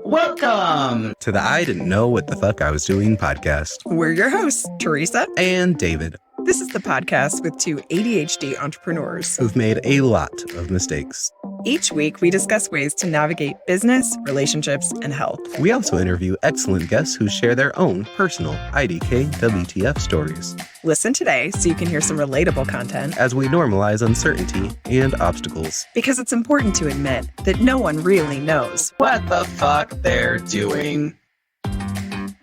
Welcome to the I Didn't Know What the Fuck I Was Doing podcast. We're your hosts, Teresa and David. This is the podcast with two ADHD entrepreneurs who've made a lot of mistakes. Each week, we discuss ways to navigate business, relationships, and health. We also interview excellent guests who share their own personal IDKWTF stories. Listen today so you can hear some relatable content as we normalize uncertainty and obstacles. Because it's important to admit that no one really knows what the fuck they're doing. And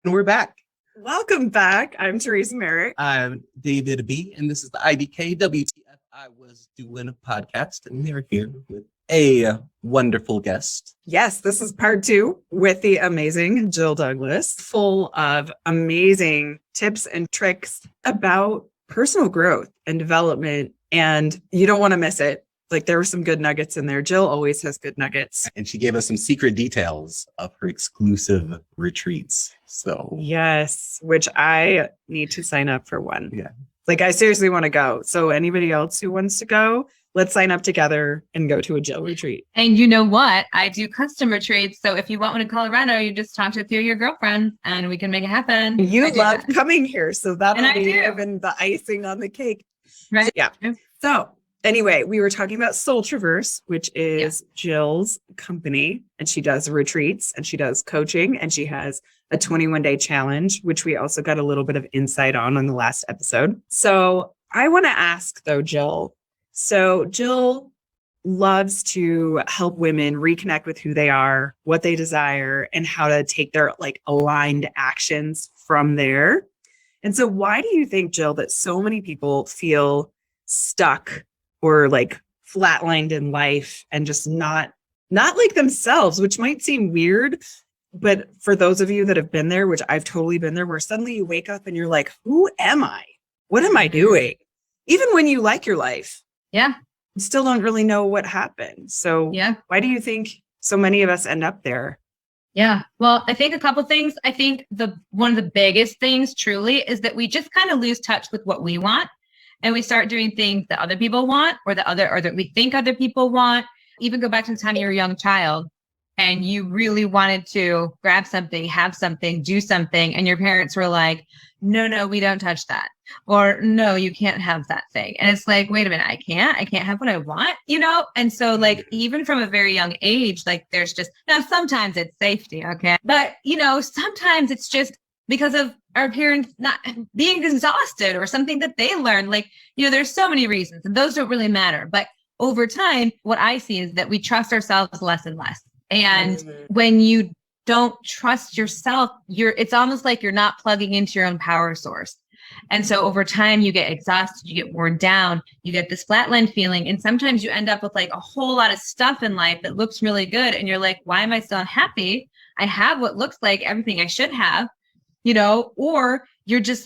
we're back. Welcome back. I'm Teresa Merrick. I'm David B. And this is the IDKWTF I Was Doing podcast. And we're here with a wonderful guest. Yes, this is part 2 with the amazing Jill Douglas, full of amazing tips and tricks about personal growth and development. And you don't want to miss it. Like, there were some good nuggets in there. Jill always has good nuggets. And she gave us some secret details of her exclusive retreats. So yes, which I need to sign up for one. Yeah. Like, I seriously want to go. So anybody else who wants to go, let's sign up together and go to a Jill retreat. And you know what? I do custom retreats. So if you want one in Colorado, you just talk to a few of your girlfriends and we can make it happen. You love coming here. So that'll be do. even the icing on the cake. Right. So, yeah. So anyway, we were talking about Soul Traverse, which is Jill's company. And she does retreats and she does coaching and she has a 21-day challenge, which we also got a little bit of insight on the last episode. So I want to ask though, Jill. So Jill loves to help women reconnect with who they are, what they desire, and how to take their aligned actions from there. And so why do you think, Jill, that so many people feel stuck or flatlined in life and just not like themselves, which might seem weird, but for those of you that have been there, which I've totally been there, where suddenly you wake up and you're like, who am I? What am I doing? Even when you like your life. Yeah. You still don't really know what happened. So why do you think so many of us end up there? Yeah. Well, I think a couple things. I think one of the biggest things truly is that we just kind of lose touch with what we want. And we start doing things that other people want or that we think other people want. Even go back to the time you were a young child and you really wanted to grab something, have something, do something. And your parents were like, no, we don't touch that. Or no, you can't have that thing. And it's like, wait a minute, I can't have what I want,? And so even from a very young age, there's just, now sometimes it's safety. Okay. But sometimes it's just because of our parents not being exhausted or something that they learned. There's so many reasons and those don't really matter. But over time, what I see is that we trust ourselves less and less. And when you don't trust yourself, it's almost like you're not plugging into your own power source. And so over time, you get exhausted, you get worn down, you get this flatline feeling. And sometimes you end up with a whole lot of stuff in life that looks really good. And you're like, why am I still unhappy? I have what looks like everything I should have, or you're just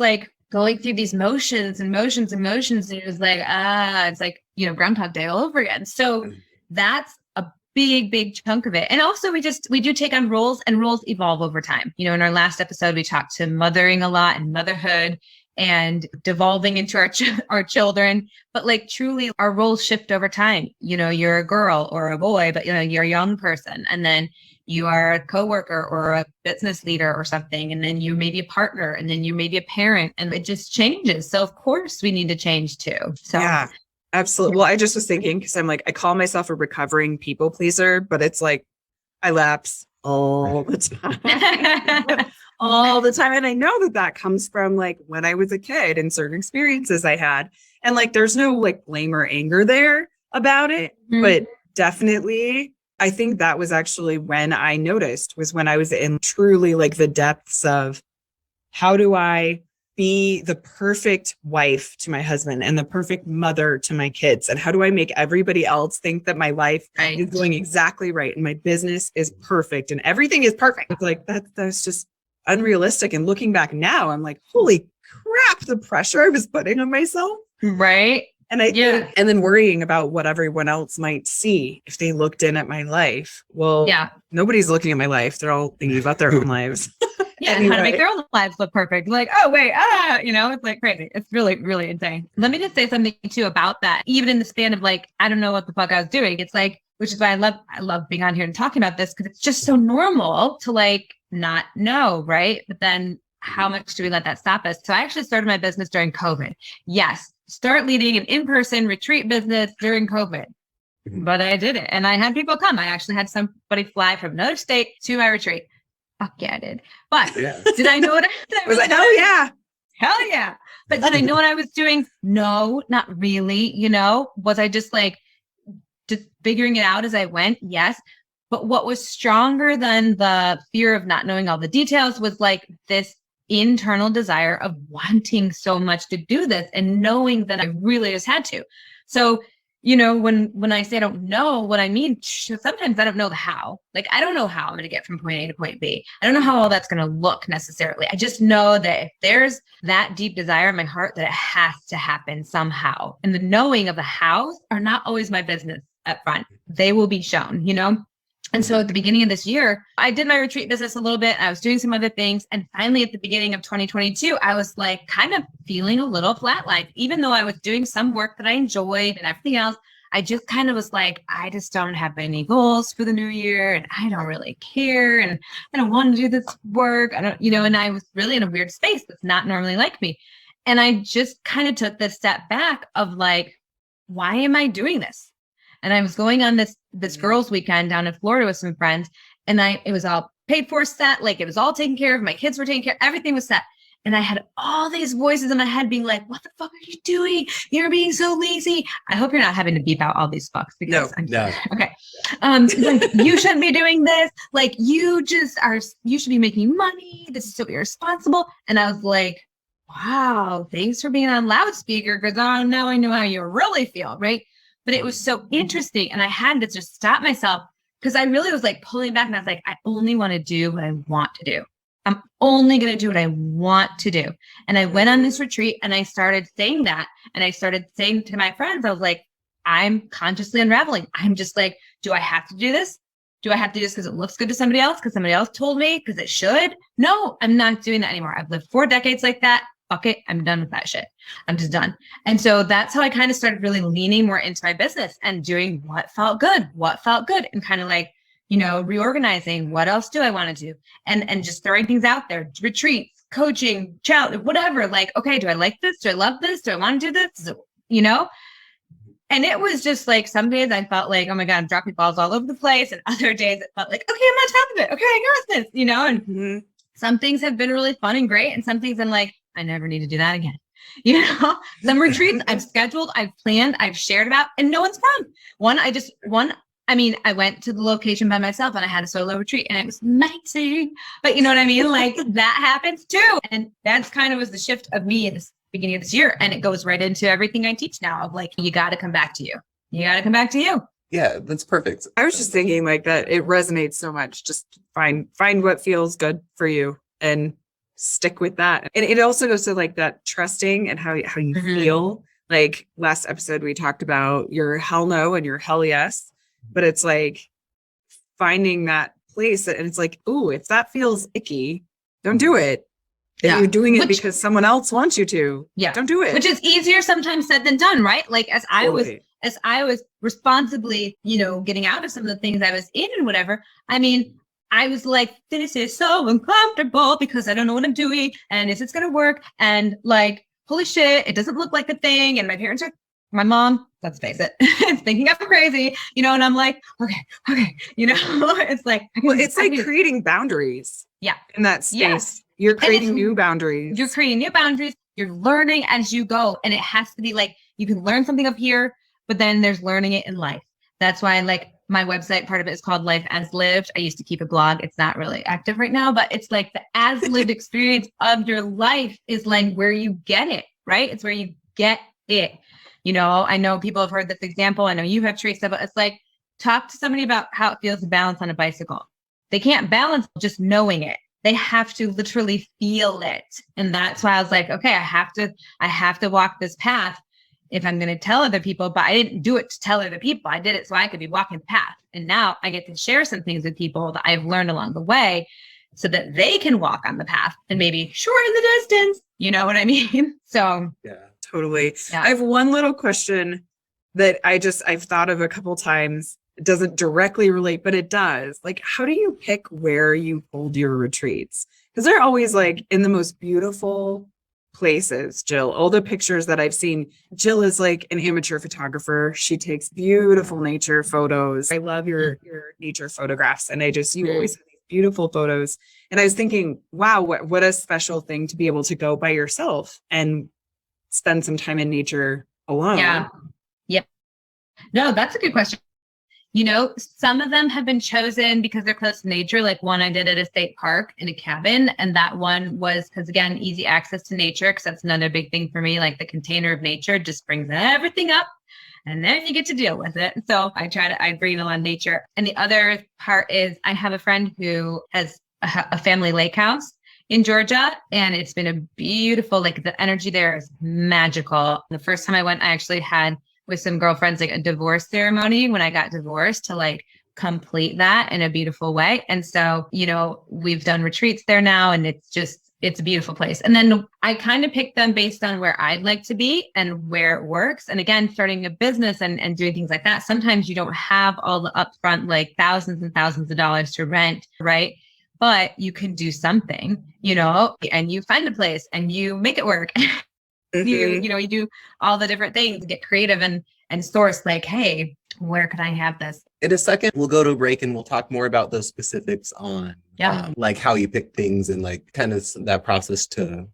going through these motions. And you're just it's Groundhog Day all over again. So that's a big chunk of it. And also we do take on roles and roles evolve over time. In our last episode, we talked to mothering a lot and motherhood and devolving into our children. But truly our roles shift over time. You're a girl or a boy, but you're a young person. And then you are a coworker or a business leader or something. And then you may be a partner and then you may be a parent and it just changes. So of course we need to change too. So yeah, absolutely. Well, I just was thinking, because I'm I call myself a recovering people pleaser, but it's I lapse all the time. All the time. And I know that comes from when I was a kid and certain experiences I had. And there's no blame or anger there about it. Mm-hmm. But definitely, I think that was actually when I noticed, was when I was in truly the depths of how do I be the perfect wife to my husband and the perfect mother to my kids? And how do I make everybody else think that my life is going exactly right and my business is perfect and everything is perfect? It's that's just unrealistic. And looking back now, I'm holy crap, the pressure I was putting on myself. Right. And and then worrying about what everyone else might see if they looked in at my life. Well, nobody's looking at my life. They're all thinking about their own lives. Yeah, and how to make their own lives look perfect. Like, oh wait, it's like crazy. It's really, really insane. Let me just say something too about that. Even in the span of like, I don't know what the fuck I was doing. It's like, which is why I love being on here and talking about this, because it's just so normal to like not know, right? But then how much do we let that stop us? So I actually started my business during COVID. Yes, start leading an in-person retreat business during COVID. But I did it. And I had people come. I actually had somebody fly from another state to my retreat. Fuck yeah, I did. But did I know what I was like? Hell yeah. Hell yeah. But did I know what I was doing? No, not really. Was I just like, just figuring it out as I went? Yes. But what was stronger than the fear of not knowing all the details was like this internal desire of wanting so much to do this and knowing that I really just had to. So when I say I don't know what I mean, sometimes I don't know the how. Like, I don't know how I'm going to get from point A to point B. I don't know how all that's going to look necessarily. I just know that if there's that deep desire in my heart, that it has to happen somehow. And the knowing of the hows are not always my business up front. They will be shown, And so at the beginning of this year, I did my retreat business a little bit. I was doing some other things. And finally, at the beginning of 2022, I was like kind of feeling a little flatlined. Even though I was doing some work that I enjoyed and everything else, I just kind of was like, I just don't have any goals for the new year. And I don't really care. And I don't want to do this work. I don't, and I was really in a weird space that's not normally like me. And I just kind of took this step back of like, why am I doing this? And I was going on this girls' weekend down in Florida with some friends, and it was all paid for, set, like it was all taken care of. My kids were taken care of, everything was set. And I had all these voices in my head being like, what the fuck are you doing? You're being so lazy. I hope you're not having to beep out all these fucks because no. Okay. Like, you shouldn't be doing this. Like, you should be making money. This is so irresponsible. And I was like, wow, thanks for being on loudspeaker, because now I know how you really feel, right? But it was so interesting. And I had to just stop myself because I really was like pulling back, and I was like, I only want to do what I want to do. I'm only going to do what I want to do. And I went on this retreat and I started saying that. And I started saying to my friends, I was like, I'm consciously unraveling. I'm just like, do I have to do this? Do I have to do this because it looks good to somebody else? Because somebody else told me? Because it should? No, I'm not doing that anymore. I've lived 4 decades like that. Fuck it. I'm done with that shit. I'm just done. And so that's how I kind of started really leaning more into my business and doing what felt good, and kind of like, reorganizing what else do I want to do, and just throwing things out there, retreats, coaching, challenge, whatever. Like, okay, do I like this? Do I love this? Do I want to do this? And it was just like, some days I felt like, oh my God, I'm dropping balls all over the place. And other days it felt like, okay, I'm on top of it. Okay, I got this, and some things have been really fun and great. And some things I'm like, I never need to do that again. Some retreats I've scheduled, I've planned, I've shared about, and no one's come. I went to the location by myself and I had a solo retreat and it was amazing. But you know what I mean? Like, that happens too. And that's kind of was the shift of me at the beginning of this year. And it goes right into everything I teach now of like, you got to come back to you. You got to come back to you. Yeah, that's perfect. I was just thinking like that. It resonates so much. Just find what feels good for you and stick with that. And it also goes to like that trusting and how you feel. Like last episode, we talked about your hell no and your hell yes, but it's like finding that place and it's like, ooh, if that feels icky, don't do it. If you're doing it because someone else wants you to, don't do it. Which is easier sometimes said than done, right? Like as I was responsibly, getting out of some of the things I was in and whatever. I mean, I was like, this is so uncomfortable because I don't know what I'm doing. And is this going to work? And like, holy shit, it doesn't look like the thing. And my mom, let's face it, is thinking I'm crazy, and I'm like, okay, it's like, it's like creating boundaries. Yeah. In that space. Yeah. You're creating new boundaries. You're creating new boundaries. You're learning as you go. And it has to be like, you can learn something up here, but then there's learning it in life. That's why my website, part of it is called Life as Lived. I used to keep a blog. It's not really active right now, but it's like the as lived experience of your life is like where you get it, right? It's where you get it. I know people have heard this example. I know you have, Teresa, but it's like, talk to somebody about how it feels to balance on a bicycle. They can't balance just knowing it. They have to literally feel it. And that's why I was like, okay, I have to walk this path if I'm going to tell other people, but I didn't do it to tell other people. I did it so I could be walking the path. And now I get to share some things with people that I've learned along the way so that they can walk on the path and maybe shorten the distance. You know what I mean? So Yeah. Totally. Yeah. I have one little question that I've thought of a couple times. It doesn't directly relate, but it does. Like, how do you pick where you hold your retreats? Because they're always like in the most beautiful places, Jill. All the pictures that I've seen, Jill is like an amateur photographer. She takes beautiful nature photos. I love your nature photographs. And you always have these beautiful photos. And I was thinking, wow, what a special thing to be able to go by yourself and spend some time in nature alone. yeah. Yep. No, that's a good question. You know, some of them have been chosen because they're close to nature. Like one I did at a state park in a cabin. And that one was because, again, easy access to nature, because that's another big thing for me. Like the container of nature just brings everything up and then you get to deal with it. So I bring a lot of nature. And the other part is I have a friend who has a family lake house in Georgia, and it's been a beautiful, like the energy there is magical. The first time I went, I actually had with some girlfriends, like a divorce ceremony when I got divorced to like complete that in a beautiful way. And so, you know, we've done retreats there now, and it's a beautiful place. And then I kind of picked them based on where I'd like to be and where it works. And again, starting a business and doing things like that, sometimes you don't have all the upfront, like thousands and thousands of dollars to rent, right? But you can do something, you know, and you find a place and you make it work. Mm-hmm. You do all the different things, get creative and source like, hey, where could I have this? In a second, we'll go to a break and we'll talk more about those specifics on like how you pick things and like kind of that process to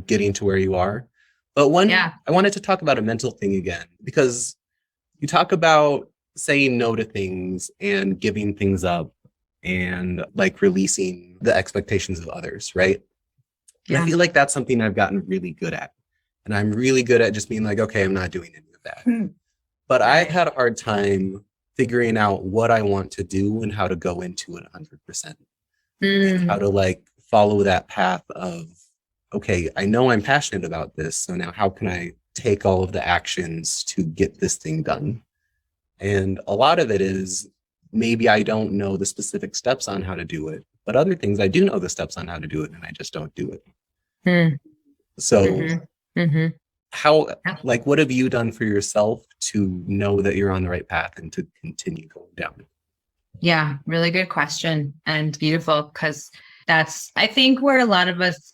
getting to where you are. But I wanted to talk about a mental thing again, because you talk about saying no to things and giving things up and like releasing the expectations of others, right? And I feel like that's something I've gotten really good at. And I'm really good at just being like, okay, I'm not doing any of that. But I've had a hard time figuring out what I want to do and how to go into it 100%. And how to like follow that path of, okay, I know I'm passionate about this. So now how can I take all of the actions to get this thing done? And a lot of it is maybe I don't know the specific steps on how to do it, but other things I do know the steps on how to do it and I just don't do it. So how, like, what have you done for yourself to know that you're on the right path and to continue going down it? Yeah, really good question and beautiful, because that's, I think, where a lot of us,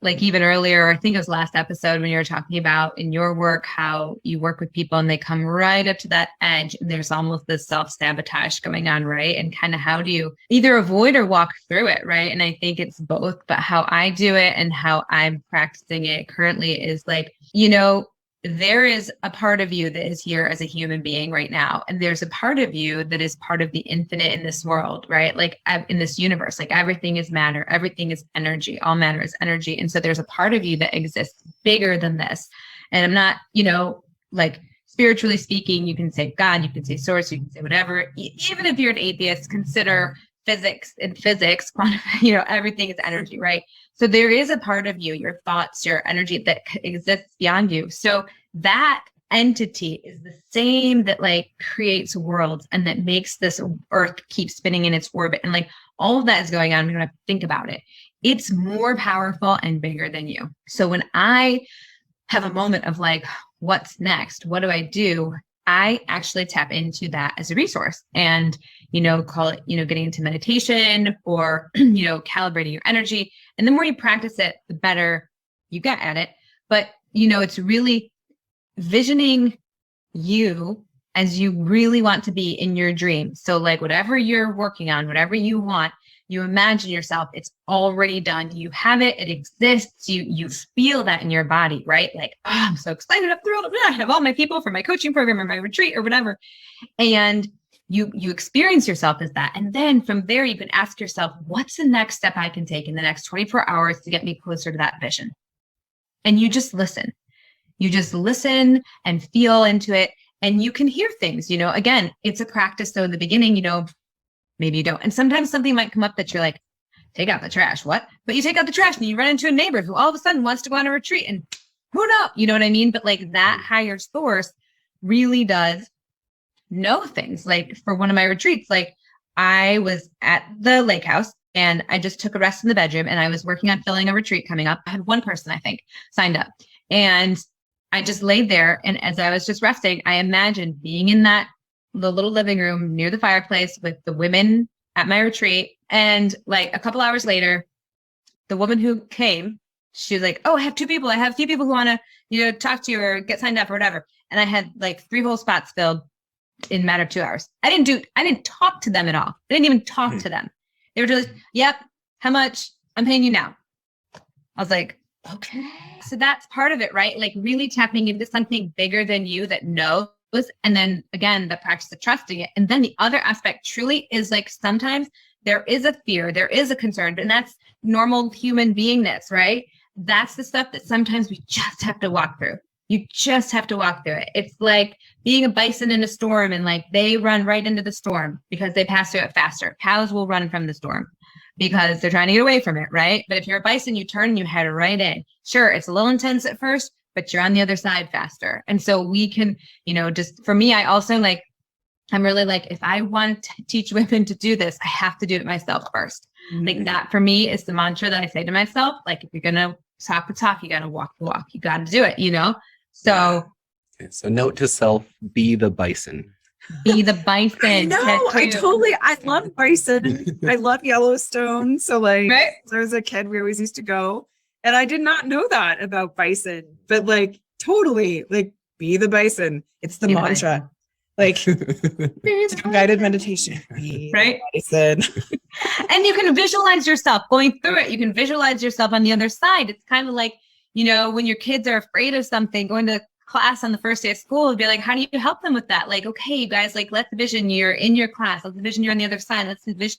like even earlier, I think it was last episode when you were talking about in your work, how you work with people and they come right up to that edge and there's almost this self-sabotage going on, right? And kind of how do you either avoid or walk through it, right? And I think it's both, but how I do it and how I'm practicing it currently is like, you know, there is a part of you that is here as a human being right now. And there's a part of you that is part of the infinite in this world, right? Like in this universe, like everything is matter, everything is energy, all matter is energy. And so there's a part of you that exists bigger than this. And I'm not, you know, like spiritually speaking, you can say God, you can say source, you can say whatever. Even if you're an atheist, consider physics, quantum, you know, everything is energy, right? So there is a part of you, your thoughts, your energy that exists beyond you. So that entity is the same that like creates worlds and that makes this earth keep spinning in its orbit. And like all of that is going on. We don't have to think about it. It's more powerful and bigger than you. So when I have a moment of like, what's next? What do I do? I actually tap into that as a resource and, you know, call it, you know, getting into meditation or, you know, calibrating your energy. And the more you practice it, the better you get at it. But, you know, it's really visioning you as you really want to be in your dream. So like whatever you're working on, whatever you want, you imagine yourself, it's already done. You have it, it exists. You feel that in your body, right? Like, oh, I'm so excited, I'm thrilled. I have all my people for my coaching program or my retreat or whatever. And you experience yourself as that. And then from there, you can ask yourself, what's the next step I can take in the next 24 hours to get me closer to that vision? And you just listen. You just listen and feel into it. And you can hear things, you know, again, it's a practice. So in the beginning, you know, maybe you don't. And sometimes something might come up that you're like, take out the trash. What? But you take out the trash and you run into a neighbor who all of a sudden wants to go on a retreat and who knows? You know what I mean? But like that higher source really does know things. Like for one of my retreats, like I was at the lake house and I just took a rest in the bedroom, and I was working on filling a retreat coming up. I had one person, I think, signed up, and I just laid there. And as I was just resting, I imagined being in the little living room near the fireplace with the women at my retreat. And like a couple hours later, the woman who came, she was like, oh, I have two people. I have a few people who want to, talk to you or get signed up or whatever. And I had like 3 whole spots filled in a matter of 2 hours. I didn't talk to them at all. I didn't even talk to them. They were just, yep, how much? I'm paying you now. I was like, okay. So that's part of it, right? Like really tapping into something bigger than you that knows. And then again, the practice of trusting it. And then the other aspect truly is like, sometimes there is a fear, there is a concern, and that's normal human beingness, right? That's the stuff that sometimes we just have to walk through. You just have to walk through it. It's like being a bison in a storm, and like they run right into the storm because they pass through it faster. Cows will run from the storm because they're trying to get away from it, right? But if you're a bison, you turn and you head right in. Sure, it's a little intense at first, but you're on the other side faster. And so we can, just for me, I also like, I'm really like, if I want to teach women to do this, I have to do it myself first. Mm-hmm. Like that for me is the mantra that I say to myself. Like, if you're going to talk the talk, you got to walk the walk. You got to do it, So. Okay, so note to self, be the bison. Be the bison. No, I love bison. I love Yellowstone. So like, right? As I was a kid, we always used to go. And I did not know that about bison, but like totally like be the bison. It's the mantra. Like guided meditation. Right. Bison. And you can visualize yourself going through it. You can visualize yourself on the other side. It's kind of like, when your kids are afraid of something, going to class on the first day of school and be like, how do you help them with that? Like, okay, you guys, like, let's envision you're in your class. Let's envision you're on the other side. Let's envision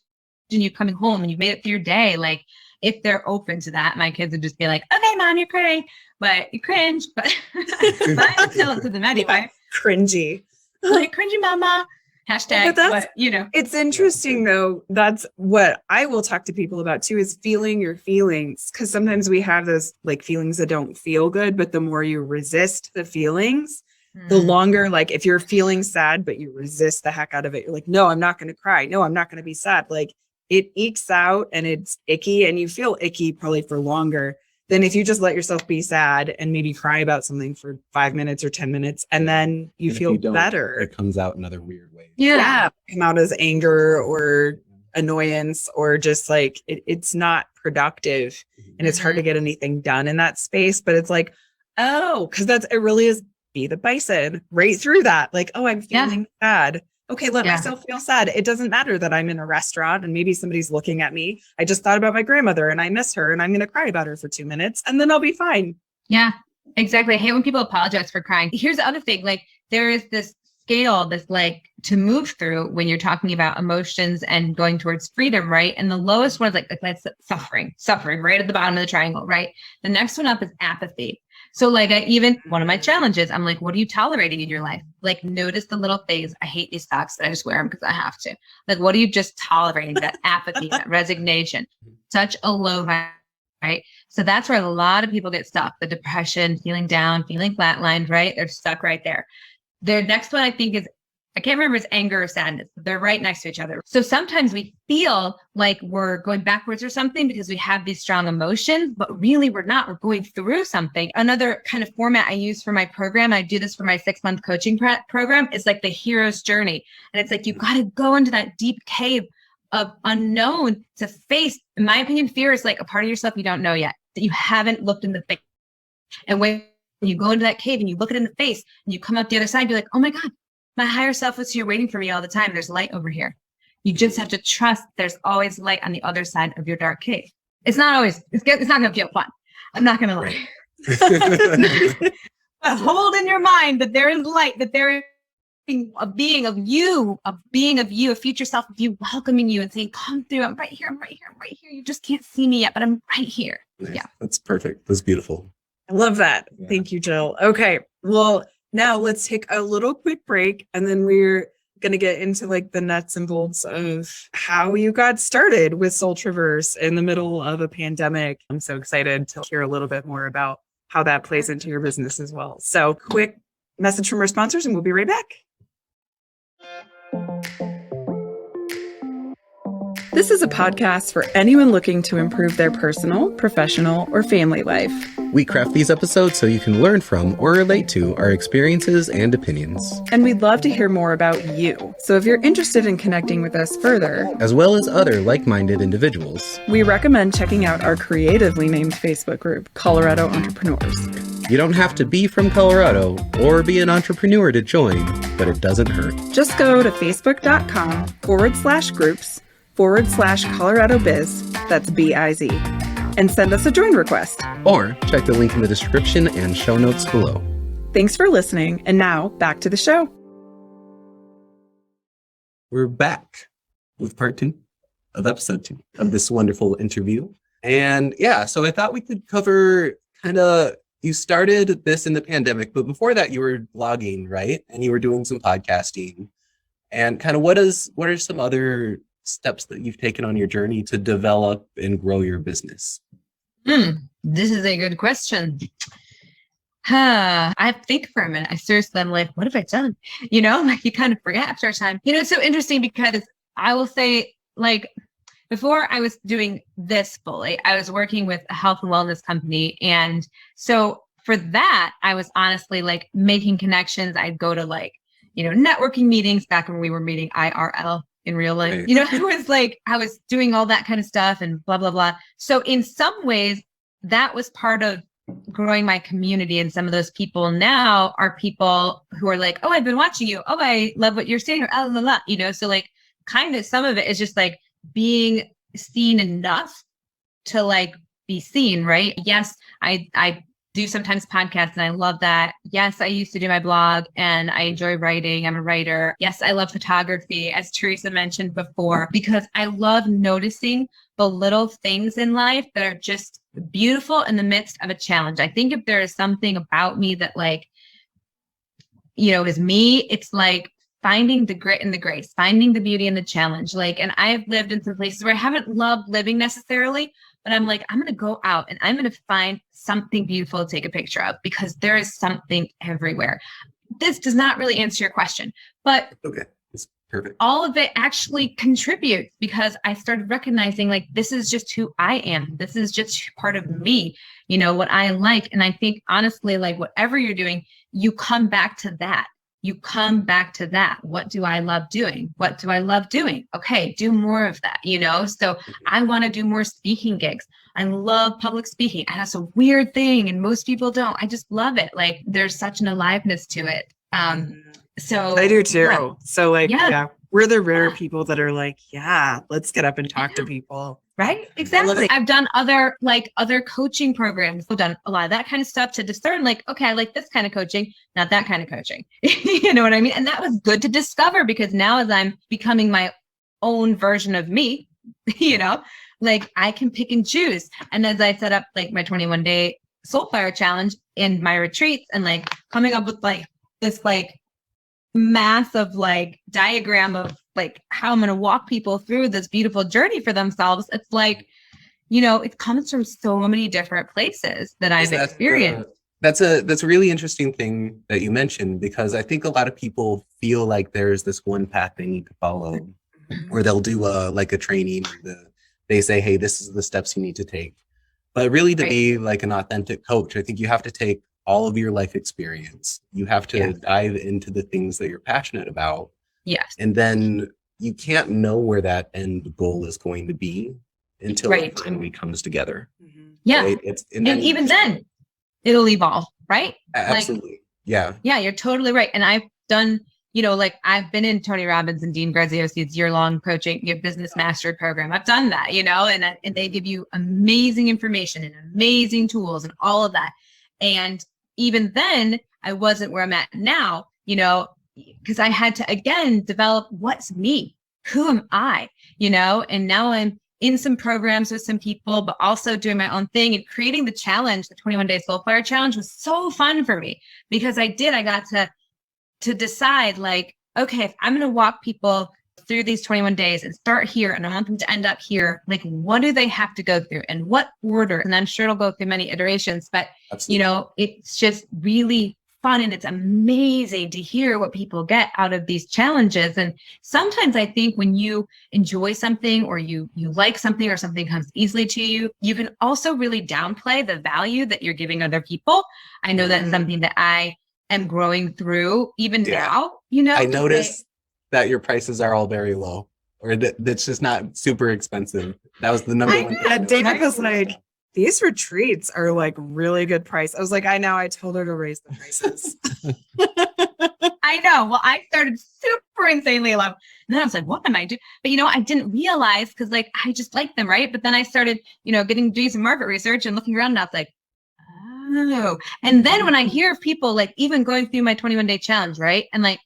you coming home and you've made it through your day. Like, if they're open to that, my kids would just be like, okay, Mom, you're crying, but you cringe. But I don't tell it to them anyway. Cringy. Like, cringy mama. Hashtag, but it's interesting though. That's what I will talk to people about too, is feeling your feelings. Cause sometimes we have those like feelings that don't feel good, but the more you resist the feelings, the longer, like if you're feeling sad, but you resist the heck out of it, you're like, no, I'm not going to cry. No, I'm not going to be sad. Like it ekes out and it's icky, and you feel icky probably for longer than if you just let yourself be sad and maybe cry about something for 5 minutes or 10 minutes. And then you feel better. It comes out in other weird ways. Yeah. Come out as anger or annoyance, or just like, it's not productive, and it's hard to get anything done in that space. But it's like, oh, cause it really is be the bison right through that. Like, oh, I'm feeling sad. Okay, let myself feel sad. It doesn't matter that I'm in a restaurant and maybe somebody's looking at me. I just thought about my grandmother and I miss her, and I'm going to cry about her for 2 minutes and then I'll be fine. Yeah, exactly. I hate when people apologize for crying. Here's the other thing. Like there is this scale that's like to move through when you're talking about emotions and going towards freedom, right? And the lowest one is like that's suffering right at the bottom of the triangle, right? The next one up is apathy. So like even one of my challenges, I'm like, what are you tolerating in your life? Like notice the little things. I hate these socks, but I just wear them because I have to. Like, what are you just tolerating? That apathy, that resignation, such a low vibe, right? So that's where a lot of people get stuck. The depression, feeling down, feeling flatlined, right? They're stuck right there. Their next one, I think, is, I can't remember, it's anger or sadness. They're right next to each other. So sometimes we feel like we're going backwards or something because we have these strong emotions, but really we're not. We're going through something. Another kind of format I use for my program, I do this for my 6-month coaching program, is like the hero's journey. And it's like, you got to go into that deep cave of unknown to face, in my opinion, fear is like a part of yourself you don't know yet, that you haven't looked in the face. And when you go into that cave and you look it in the face and you come out the other side, you're like, oh my God, my higher self is here waiting for me all the time. There's light over here. You just have to trust there's always light on the other side of your dark cave. It's not always, it's not going to feel fun. I'm not going to lie. But hold in your mind that there is light, that there is a being of you, a future self of you welcoming you and saying, come through. I'm right here. I'm right here. I'm right here. You just can't see me yet, but I'm right here. Nice. Yeah. That's perfect. That's beautiful. I love that. Yeah. Thank you, Jill. Okay. Well, now let's take a little quick break, and then we're going to get into like the nuts and bolts of how you got started with Soul Traverse in the middle of a pandemic. I'm so excited to hear a little bit more about how that plays into your business as well. So quick message from our sponsors and we'll be right back. This is a podcast for anyone looking to improve their personal, professional, or family life. We craft these episodes so you can learn from or relate to our experiences and opinions. And we'd love to hear more about you. So if you're interested in connecting with us further, as well as other like-minded individuals, we recommend checking out our creatively named Facebook group, Colorado Entrepreneurs. You don't have to be from Colorado or be an entrepreneur to join, but it doesn't hurt. Just go to facebook.com/groups/Colorado Biz, that's B-I-Z, and send us a join request. Or check the link in the description and show notes below. Thanks for listening, and now back to the show. We're back with part 2 of episode 2 of this wonderful interview. And yeah, so I thought we could cover you started this in the pandemic, but before that you were blogging, right? And you were doing some podcasting. And what are some other steps that you've taken on your journey to develop and grow your business? This is a good question. I think for a minute. I'm like, what have I done? You kind of forget after a time. It's so interesting because I will say, before I was doing this fully, I was working with a health and wellness company. And so for that, I was honestly making connections. I'd go to networking meetings back when we were meeting IRL in real life. Right. It was I was doing all that kind of stuff and blah, blah, blah. So in some ways, that was part of growing my community. And some of those people now are people who are like, oh, I've been watching you. Oh, I love what you're saying. Or, oh, la, la. So some of it is just being seen enough to be seen, right? Yes, I do sometimes podcasts and I love that. Yes, I used to do my blog and I enjoy writing. I'm a writer. Yes, I love photography, as Teresa mentioned before, because I love noticing the little things in life that are just beautiful in the midst of a challenge. I think if there is something about me that is me, it's finding the grit and the grace, finding the beauty in the challenge. And I've lived in some places where I haven't loved living necessarily, but I'm I'm going to go out and I'm going to find something beautiful to take a picture of because there is something everywhere. This does not really answer your question, but okay, it's perfect. All of it actually contributes because I started recognizing this is just who I am. This is just part of me, what I like. And I think honestly, whatever you're doing, you come back to that. What do I love doing? What do I love doing? Okay, do more of that, So I want to do more speaking gigs. I love public speaking. And that's a weird thing. And most people don't. I just love it. There's such an aliveness to it. So I do too. Yeah. So we're the rare people that are let's get up and talk to people. Right? Exactly. I've done other coaching programs. I've done a lot of that kind of stuff to discern okay, I like this kind of coaching, not that kind of coaching. You know what I mean? And that was good to discover because now as I'm becoming my own version of me, I can pick and choose. And as I set up my 21-day Soulfire challenge and my retreats and coming up with this massive diagram of how I'm going to walk people through this beautiful journey for themselves. It's it comes from so many different places that I've experienced. That's a really interesting thing that you mentioned because I think a lot of people feel there's this one path they need to follow where they'll do a training. They say, hey, this is the steps you need to take. But really to be an authentic coach, I think you have to take all of your life experience. You have to dive into the things that you're passionate about. Yes. And then you can't know where that end goal is going to be until it finally comes together. Mm-hmm. Yeah. Right? And even then it'll evolve, right? Absolutely. Yeah, you're totally right. And I've done, I've been in Tony Robbins and Dean Graziosi's year-long coaching, business mastery program. I've done that, and they give you amazing information and amazing tools and all of that. And even then I wasn't where I'm at now, because I had to, again, develop what's me, who am I, and now I'm in some programs with some people, but also doing my own thing and creating the challenge. The 21-day Soulfire challenge was so fun for me because I got to decide okay, if I'm going to walk people through these 21 days and start here and I want them to end up here, what do they have to go through and what order? And I'm sure it'll go through many iterations, but Absolutely. It's just really fun and it's amazing to hear what people get out of these challenges. And sometimes I think when you enjoy something or you like something or something comes easily to you, you can also really downplay the value that you're giving other people. I know that's something that I am growing through even now, I noticed that your prices are all very low, or that's just not super expensive. That was the number one. Yeah, Dana was like, these retreats are like really good price. I was like, I told her to raise the prices. I know. Well, I started super insanely low. And then I was like, what am I doing? But I didn't realize because like I just liked them, right? But then I started, doing some market research and looking around and I was like, oh. And then when I hear of people like even going through my 21-day challenge, right? And like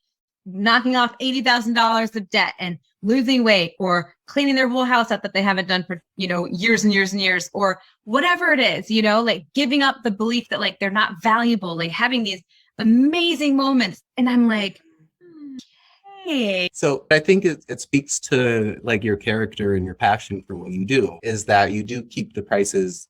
knocking off $80,000 of debt and losing weight or cleaning their whole house up that they haven't done for, years and years and years, or whatever it is, like giving up the belief that like they're not valuable, like having these amazing moments. And I'm like, hey. So I think it speaks to like your character and your passion for what you do, is that you do keep the prices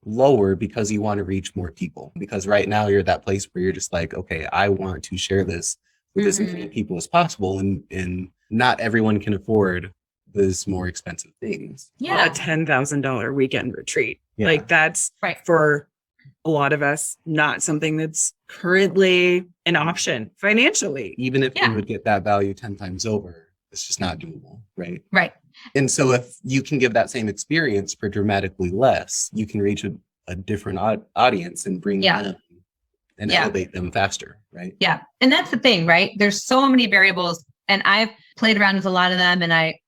lower because you want to reach more people. Because right now you're at that place where you're just like, okay, I want to share this with as many people as possible. And not everyone can afford those more expensive things. Yeah. A $10,000 weekend retreat. Yeah. Like that's for a lot of us, not something that's currently an option financially. Even if you would get that value 10 times over, it's just not doable. Right. Right. And so if you can give that same experience for dramatically less, you can reach a different audience and bring them and elevate them faster. Right. Yeah. And that's the thing, right? There's so many variables and I've played around with a lot of them. And I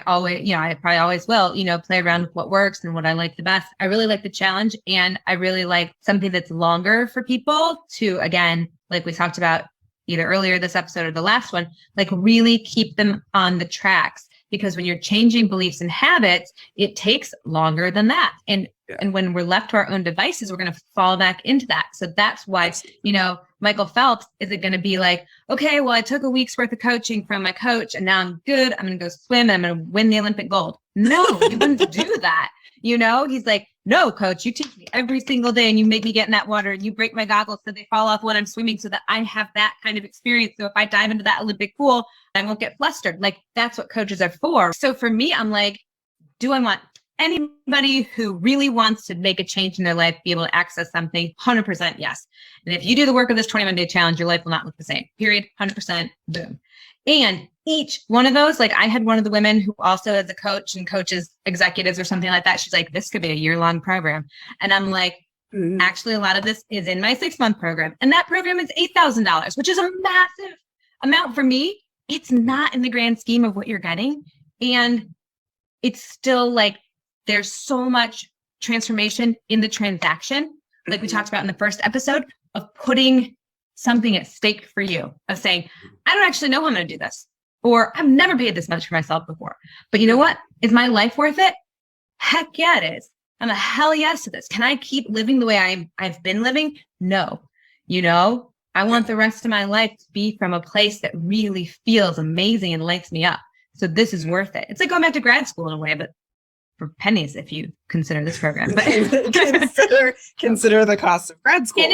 always, I probably always will, play around with what works and what I like the best. I really like the challenge and I really like something that's longer for people to, again, like we talked about either earlier this episode or the last one, like really keep them on the tracks. Because when you're changing beliefs and habits, it takes longer than that. And when we're left to our own devices, we're going to fall back into that. So that's why, Michael Phelps isn't going to be like, okay, well, I took a week's worth of coaching from my coach and now I'm good. I'm going to go swim and I'm going to win the Olympic gold. No, you wouldn't do that. He's like, no, coach, you teach me every single day and you make me get in that water and you break my goggles so they fall off when I'm swimming so that I have that kind of experience. So if I dive into that Olympic pool, I won't get flustered. Like that's what coaches are for. So for me, I'm like, do I want anybody who really wants to make a change in their life be able to access something? 100% yes. And if you do the work of this 21-day challenge, your life will not look the same. Period. 100%. Boom. And each one of those, like I had one of the women who also is a coach and coaches executives or something like that. She's like, this could be a year-long program. And I'm like, actually, a lot of this is in my 6-month program. And that program is $8,000, which is a massive amount for me. It's not in the grand scheme of what you're getting. And it's still like, there's so much transformation in the transaction, like we talked about in the first episode, of putting something at stake for you, of saying, I don't actually know how I'm going to do this, or I've never paid this much for myself before. But you know what? Is my life worth it? Heck yeah, it is. I'm a hell yes to this. Can I keep living the way I've been living? No. I want the rest of my life to be from a place that really feels amazing and lights me up. So this is worth it. It's like going back to grad school in a way, but for pennies if you consider this program. But consider the cost of grad school.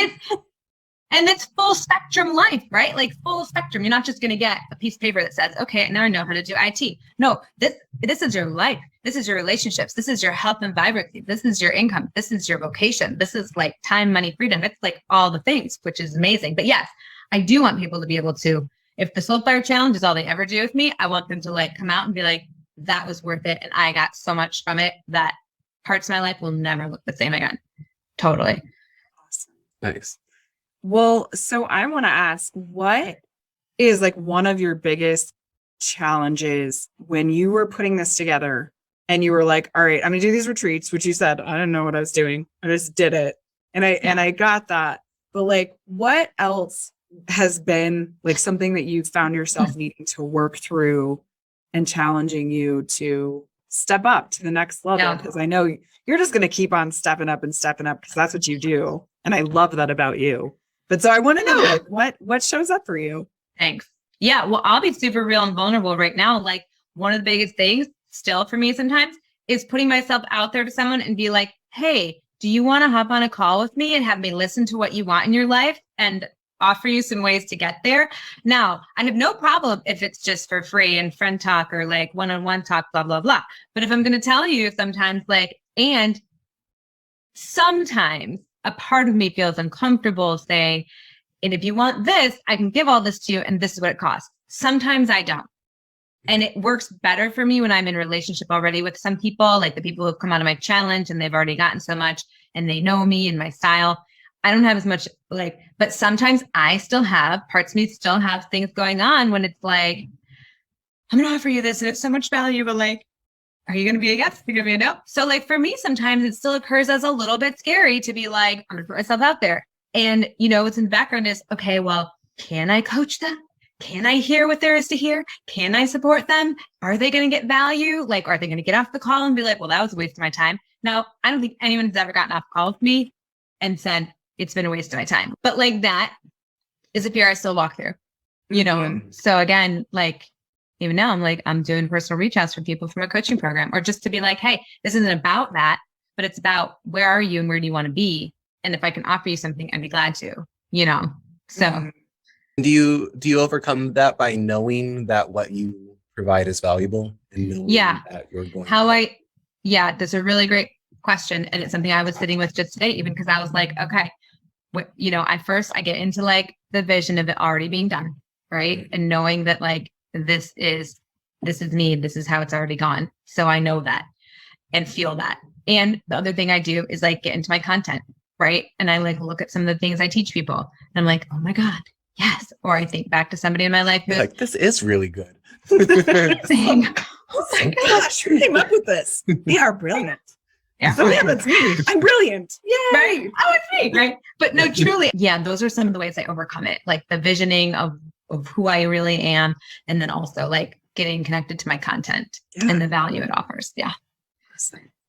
And it's full spectrum life, right? Like full spectrum. You're not just going to get a piece of paper that says, okay, now I know how to do IT. No, this is your life. This is your relationships. This is your health and vibrancy. This is your income. This is your vocation. This is like time, money, freedom. It's like all the things, which is amazing. But yes, I do want people to be able to, if the Soulfire challenge is all they ever do with me, I want them to like come out and be like, that was worth it. And I got so much from it that parts of my life will never look the same again. Totally. Awesome. Nice. Well, so I want to ask, what is like one of your biggest challenges when you were putting this together and you were like, all right, I'm gonna do these retreats, which you said, I didn't know what I was doing. I just did it. And I got that. But like, what else has been like something that you found yourself needing to work through and challenging you to step up to the next level? Because I know you're just going to keep on stepping up because that's what you do. And I love that about you. But so I want to know, like, what shows up for you? Thanks. Yeah. Well, I'll be super real and vulnerable right now. Like one of the biggest things still for me sometimes is putting myself out there to someone and be like, hey, do you want to hop on a call with me and have me listen to what you want in your life? And offer you some ways to get there. Now, I have no problem if it's just for free and friend talk or like one-on-one talk, blah, blah, blah. But if I'm going to tell you sometimes like, and sometimes a part of me feels uncomfortable saying, and if you want this, I can give all this to you and this is what it costs. Sometimes I don't. And it works better for me when I'm in a relationship already with some people, like the people who've come out of my challenge and they've already gotten so much and they know me and my style. I don't have as much like, but sometimes I still have parts of me still have things going on when it's like, I'm going to offer you this and it's so much value, but like, are you going to be a yes? Are you going to be a no? So like for me, sometimes it still occurs as a little bit scary to be like, I'm going to put myself out there. And you know, what's in the background is, okay, well, can I coach them? Can I hear what there is to hear? Can I support them? Are they going to get value? Like, are they going to get off the call and be like, well, that was a waste of my time? Now, I don't think anyone has ever gotten off the call with me and said, it's been a waste of my time. But like that is a fear I still walk through, you know? So again, like even now I'm like, I'm doing personal reach outs for people from a coaching program, or just to be like, hey, this isn't about that, but it's about where are you and where do you want to be? And if I can offer you something, I'd be glad to, you know? So do you overcome that by knowing that what you provide is valuable and knowing that you're going that's a really great question. And it's something I was sitting with just today, even because I was like, okay, you know, at first I get into like the vision of it already being done, right? And knowing that like, this is me, this is how it's already gone. So I know that and feel that. And the other thing I do is like get into my content, right? And I like look at some of the things I teach people and I'm like, oh my God, yes. Or I think back to somebody in my life who's like, this is really good. saying, oh my gosh, who came up with this? They are brilliant. Yeah. So yeah, that's me. I'm brilliant. Yay. Right. Oh, it's me. Right. But no, truly. Yeah. Those are some of the ways I overcome it. Like the visioning of who I really am. And then also like getting connected to my content and the value it offers. Yeah.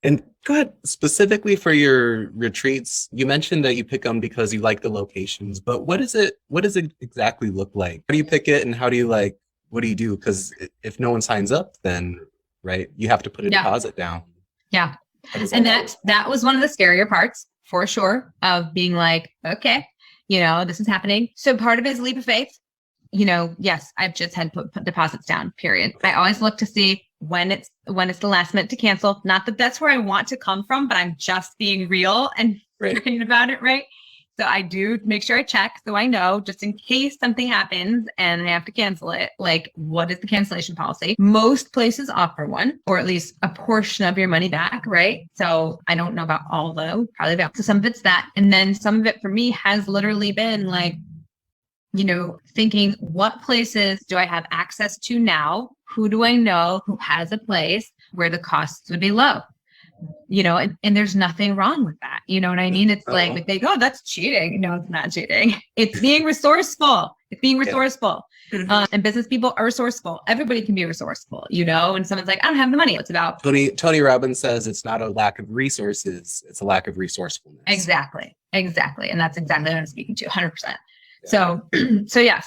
And go ahead, specifically for your retreats, you mentioned that you pick them because you like the locations, but what does it exactly look like? How do you pick it and how do you like, what do you do? Because if no one signs up, then, right, you have to put a deposit down. Yeah. And that was one of the scarier parts for sure of being like, okay, you know, this is happening. So part of it is leap of faith. You know, yes, I've just had put deposits down, period. I always look to see when it's the last minute to cancel. Not that that's where I want to come from, but I'm just being real and thinking about it, right? So I do make sure I check so I know just in case something happens and I have to cancel it, like what is the cancellation policy? Most places offer one, or at least a portion of your money back, right? So I don't know about all though, probably about. So some of it's that. And then some of it for me has literally been like, you know, thinking what places do I have access to now? Who do I know who has a place where the costs would be low? You know, and there's nothing wrong with that. You know what I mean? It's like they go, oh, that's cheating. No, it's not cheating. It's being resourceful. It's being resourceful. And business people are resourceful. Everybody can be resourceful, you know, and someone's like, I don't have the money. It's about Tony Robbins says it's not a lack of resources, it's a lack of resourcefulness. Exactly. And that's exactly what I'm speaking to 100%. So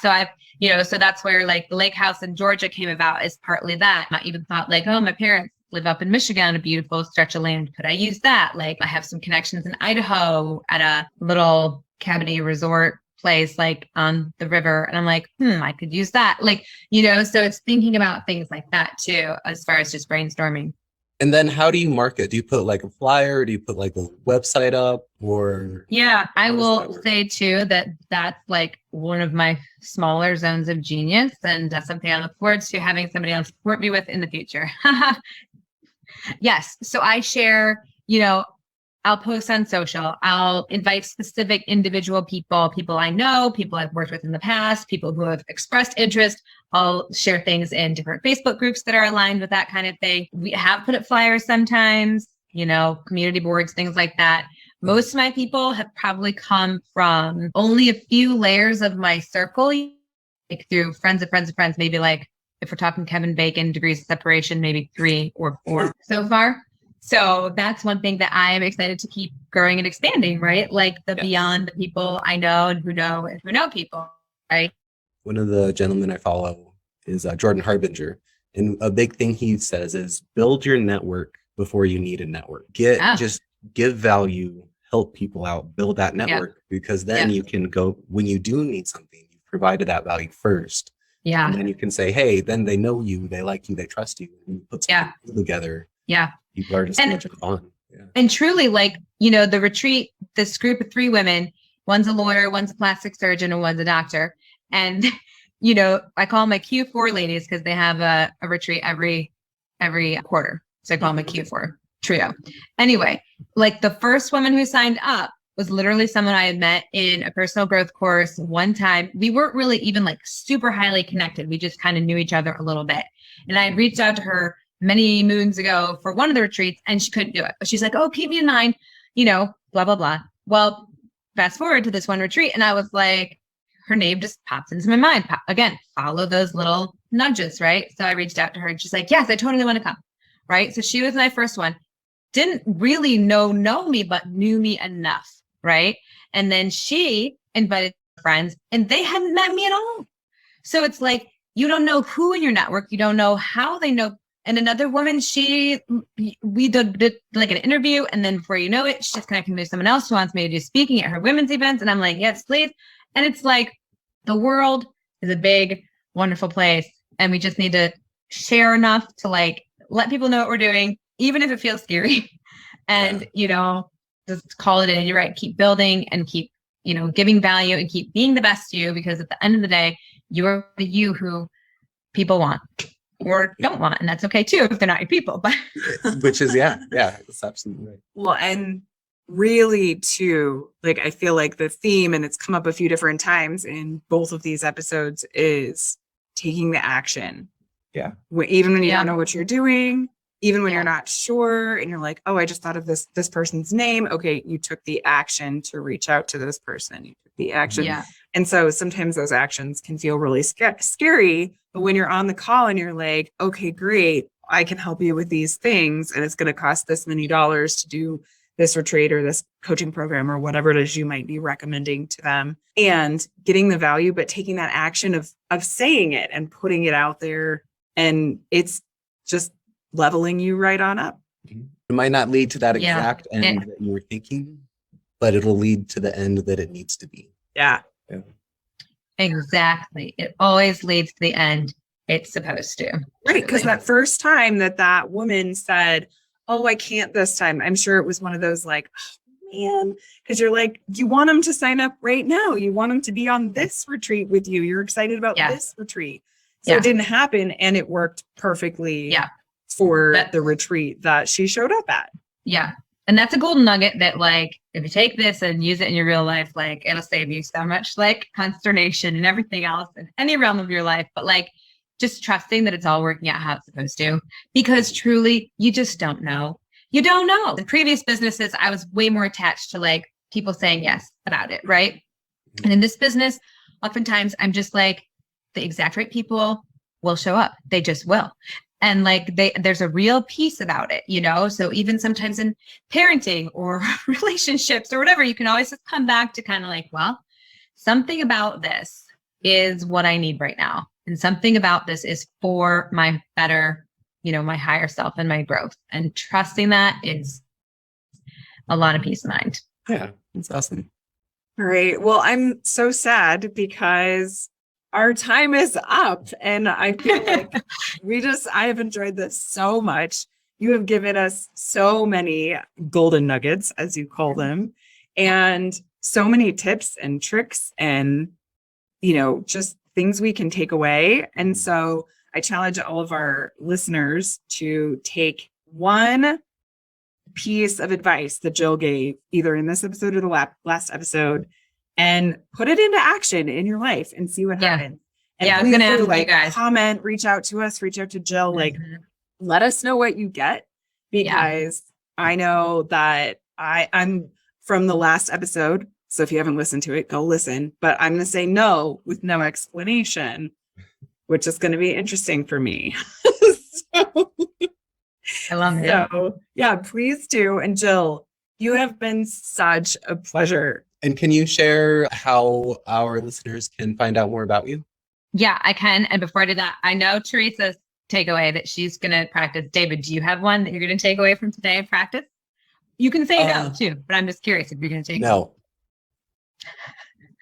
I've, you know, so that's where like the lake house in Georgia came about, is partly that. I even thought like, oh, my parents live up in Michigan, a beautiful stretch of land. Could I use that? Like I have some connections in Idaho at a little cabiny resort place, like on the river. And I'm like, I could use that. Like, you know, so it's thinking about things like that too, as far as just brainstorming. And then how do you market? Do you put like a flyer? Do you put like a website up or? Yeah, I will say too that that's like one of my smaller zones of genius, and that's something I look forward to having somebody else support me with in the future. Yes. So I share, you know, I'll post on social. I'll invite specific individual people I know, people I've worked with in the past, people who have expressed interest. I'll share things in different Facebook groups that are aligned with that kind of thing. We have put up flyers sometimes, you know, community boards, things like that. Most of my people have probably come from only a few layers of my circle, like through friends of friends of friends, maybe like if we're talking Kevin Bacon degrees of separation, maybe 3 or 4 so far. So that's one thing that I am excited to keep growing and expanding, right? Like the beyond the people I know and who know people, right? One of the gentlemen I follow is Jordan Harbinger. And a big thing he says is build your network before you need a network. Just give value, help people out, build that network, because then you can go, when you do need something, you provided that value first. Yeah. And then you can say, hey, then they know you, they like you, they trust you. And you put something together. Yeah. People are just much fun. Yeah. And truly, like, you know, the retreat, this group of 3 women, one's a lawyer, one's a plastic surgeon, and one's a doctor. And, you know, I call them my Q4 ladies because they have a retreat every quarter. So I call them a Q4 trio. Anyway, like the first woman who signed up was literally someone I had met in a personal growth course one time. We weren't really even like super highly connected. We just kind of knew each other a little bit. And I had reached out to her many moons ago for one of the retreats and she couldn't do it. But she's like, oh, keep me in mind, you know, blah, blah, blah. Well, fast forward to this one retreat. And I was like, her name just pops into my mind. Again, follow those little nudges, right? So I reached out to her and she's like, yes, I totally want to come. Right. So she was my first one. Didn't really know me, but knew me enough. Right. And then she invited friends and they hadn't met me at all. So it's like, you don't know who in your network, you don't know how they know. And another woman, we did like an interview. And then before you know it, she's connecting me to someone else who wants me to do speaking at her women's events. And I'm like, yes, please. And it's like, the world is a big, wonderful place. And we just need to share enough to like, let people know what we're doing, even if it feels scary. And, you know, just call it in. You're right. Keep building and keep, you know, giving value and keep being the best you, because at the end of the day, you're the you who people want or don't want. And that's okay too, if they're not your people, but which is, that's absolutely right. Well, and really too, like, I feel like the theme, and it's come up a few different times in both of these episodes, is taking the action. Yeah. Even when you don't know what you're doing, even when you're not sure and you're like, oh, I just thought of this person's name. Okay. You took the action to reach out to this person. You took the action. Yeah. And so sometimes those actions can feel really scary, but when you're on the call and you're like, okay, great, I can help you with these things. And it's going to cost this many dollars to do this retreat or this coaching program or whatever it is you might be recommending to them, and getting the value, but taking that action of saying it and putting it out there. And it's just leveling you right on up. It might not lead to that exact end that you were thinking, but it'll lead to the end that it needs to be. Yeah. Exactly. It always leads to the end it's supposed to. Right. Because that first time that woman said, oh, I can't this time, I'm sure it was one of those like, oh, man, because you're like, you want them to sign up right now. You want them to be on this retreat with you. You're excited about this retreat. So it didn't happen, and it worked perfectly for the retreat that she showed up at. Yeah. And that's a golden nugget that, like, if you take this and use it in your real life, like, it'll save you so much, like, consternation and everything else in any realm of your life. But, like, just trusting that it's all working out how it's supposed to, because truly, you just don't know. You don't know. In previous businesses, I was way more attached to, like, people saying yes about it, right? And in this business, oftentimes I'm just like, the exact right people will show up. They just will. And like there's a real piece about it, you know? So even sometimes in parenting or relationships or whatever, you can always just come back to kind of like, well, something about this is what I need right now. And something about this is for my better, you know, my higher self and my growth. And trusting that is a lot of peace of mind. Yeah, that's awesome. All right. Well, I'm so sad because our time is up, and I feel like I have enjoyed this so much. You have given us so many golden nuggets, as you call them, and so many tips and tricks and, you know, just things we can take away. And so I challenge all of our listeners to take one piece of advice that Jill gave, either in this episode or the last episode, and put it into action in your life and see what happens. And I'm going to like, comment, reach out to us, reach out to Jill, like, let us know what you get, because I know that I'm from the last episode. So if you haven't listened to it, go listen, but I'm going to say no with no explanation, which is going to be interesting for me. So, I love it. So yeah, please do. And Jill, you have been such a pleasure. And can you share how our listeners can find out more about you? Yeah, I can. And before I do that, I know Teresa's takeaway that she's going to practice. David, do you have one that you're going to take away from today and practice? You can say no too, but I'm just curious if you're going to take no.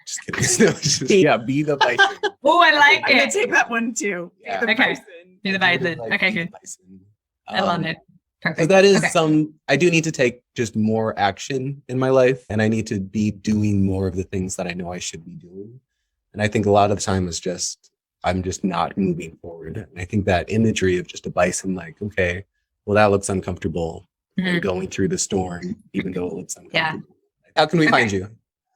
Just kidding. No, be the bison. Oh, I like I'm gonna it. take that one too. Yeah. Be the Okay. bison. Be the bison. Okay, good. I love it. Perfect. So that is Okay. I do need to take just more action in my life, and I need to be doing more of the things that I know I should be doing. And I think a lot of the time is just, I'm just not moving forward. And I think that imagery of just a bison, like, okay, well, that looks uncomfortable. And going through the storm, even though it looks uncomfortable. Yeah. How can we find you?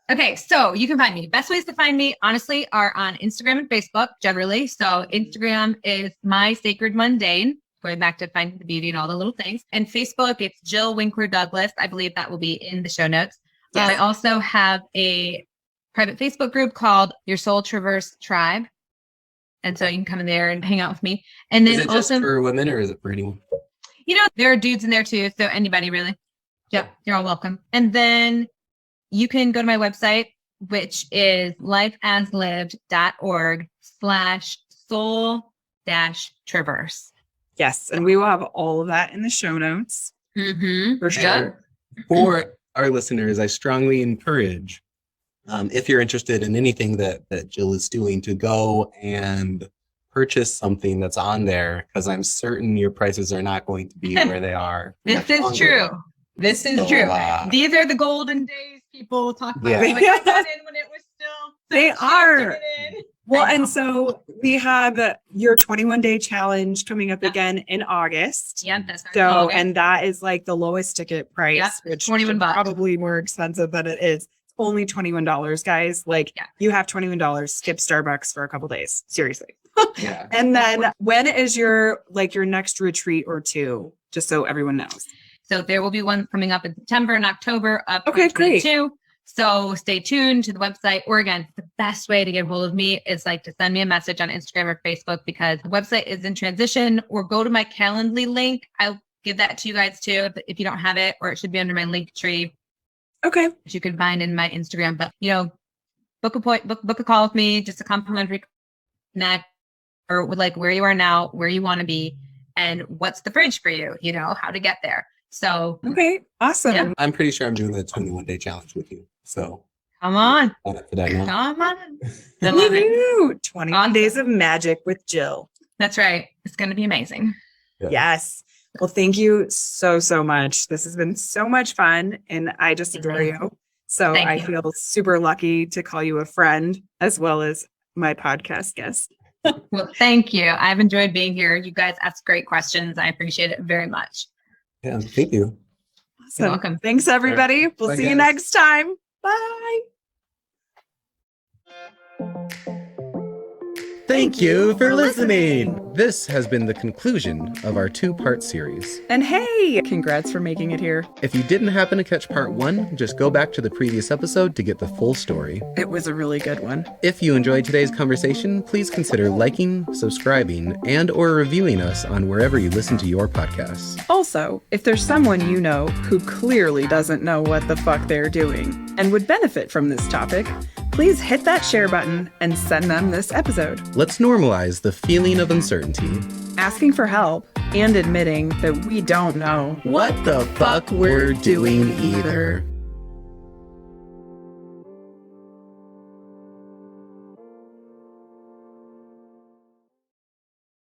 Okay, so you can find me. Best ways to find me, honestly, are on Instagram and Facebook generally. So Instagram is My Sacred Mundane, going back to finding the beauty and all the little things. And Facebook, it's Jill Winkler Douglas. I believe that will be in the show notes. Yes. I also have a private Facebook group called Your Soul Traverse Tribe. And so you can come in there and hang out with me. And then is it also just for women or is it for anyone? You know, there are dudes in there too. So anybody really. Yep. You're all welcome. And then you can go to my website, which is lifeaslived.org/soul-traverse. Yes. And we will have all of that in the show notes. For sure. And for our listeners, I strongly encourage, if you're interested in anything that Jill is doing, to go and purchase something that's on there, because I'm certain your prices are not going to be where they are. This is true. This is true. These are the golden days people talk about. Yeah. Like, I got in when it was still They are. Well, and so we have your 21-day challenge coming up again in August. Yeah, that's so, and that is like the lowest ticket price, which $21, probably more expensive than it is. It's only $21, guys. Like you have $21. Skip Starbucks for a couple days. Seriously. Yeah. And then when is your next retreat or two? Just so everyone knows. So there will be one coming up in September and October of okay, great. So stay tuned to the website. Or again, the best way to get hold of me is like to send me a message on Instagram or Facebook, because the website is in transition, or go to my Calendly link. I'll give that to you guys too if you don't have it, or it should be under my link tree. Okay. Which you can find in my Instagram. But book a call with me, just a complimentary connect, or with like where you are now, where you want to be, and what's the bridge for you, how to get there. So okay, awesome. Yeah. I'm pretty sure I'm doing the 21-day challenge with you. So come on. Come on. 21 days of magic with Jill. That's right. It's going to be amazing. Yeah. Yes. Well, thank you so much. This has been so much fun, and I just adore you. So I feel super lucky to call you a friend as well as my podcast guest. Well, thank you. I've enjoyed being here. You guys ask great questions. I appreciate it very much. Yeah, thank you. Awesome. You're welcome. Thanks, everybody. We'll see you next time. Bye. Thank you for listening. This has been the conclusion of our 2-part series. And hey, congrats for making it here. If you didn't happen to catch part 1, just go back to the previous episode to get the full story. It was a really good one. If you enjoyed today's conversation, please consider liking, subscribing, and/or reviewing us on wherever you listen to your podcasts. Also, if there's someone you know who clearly doesn't know what the fuck they're doing and would benefit from this topic, please hit that share button and send them this episode. Let's normalize the feeling of uncertainty, asking for help, and admitting that we don't know what the fuck we're doing either.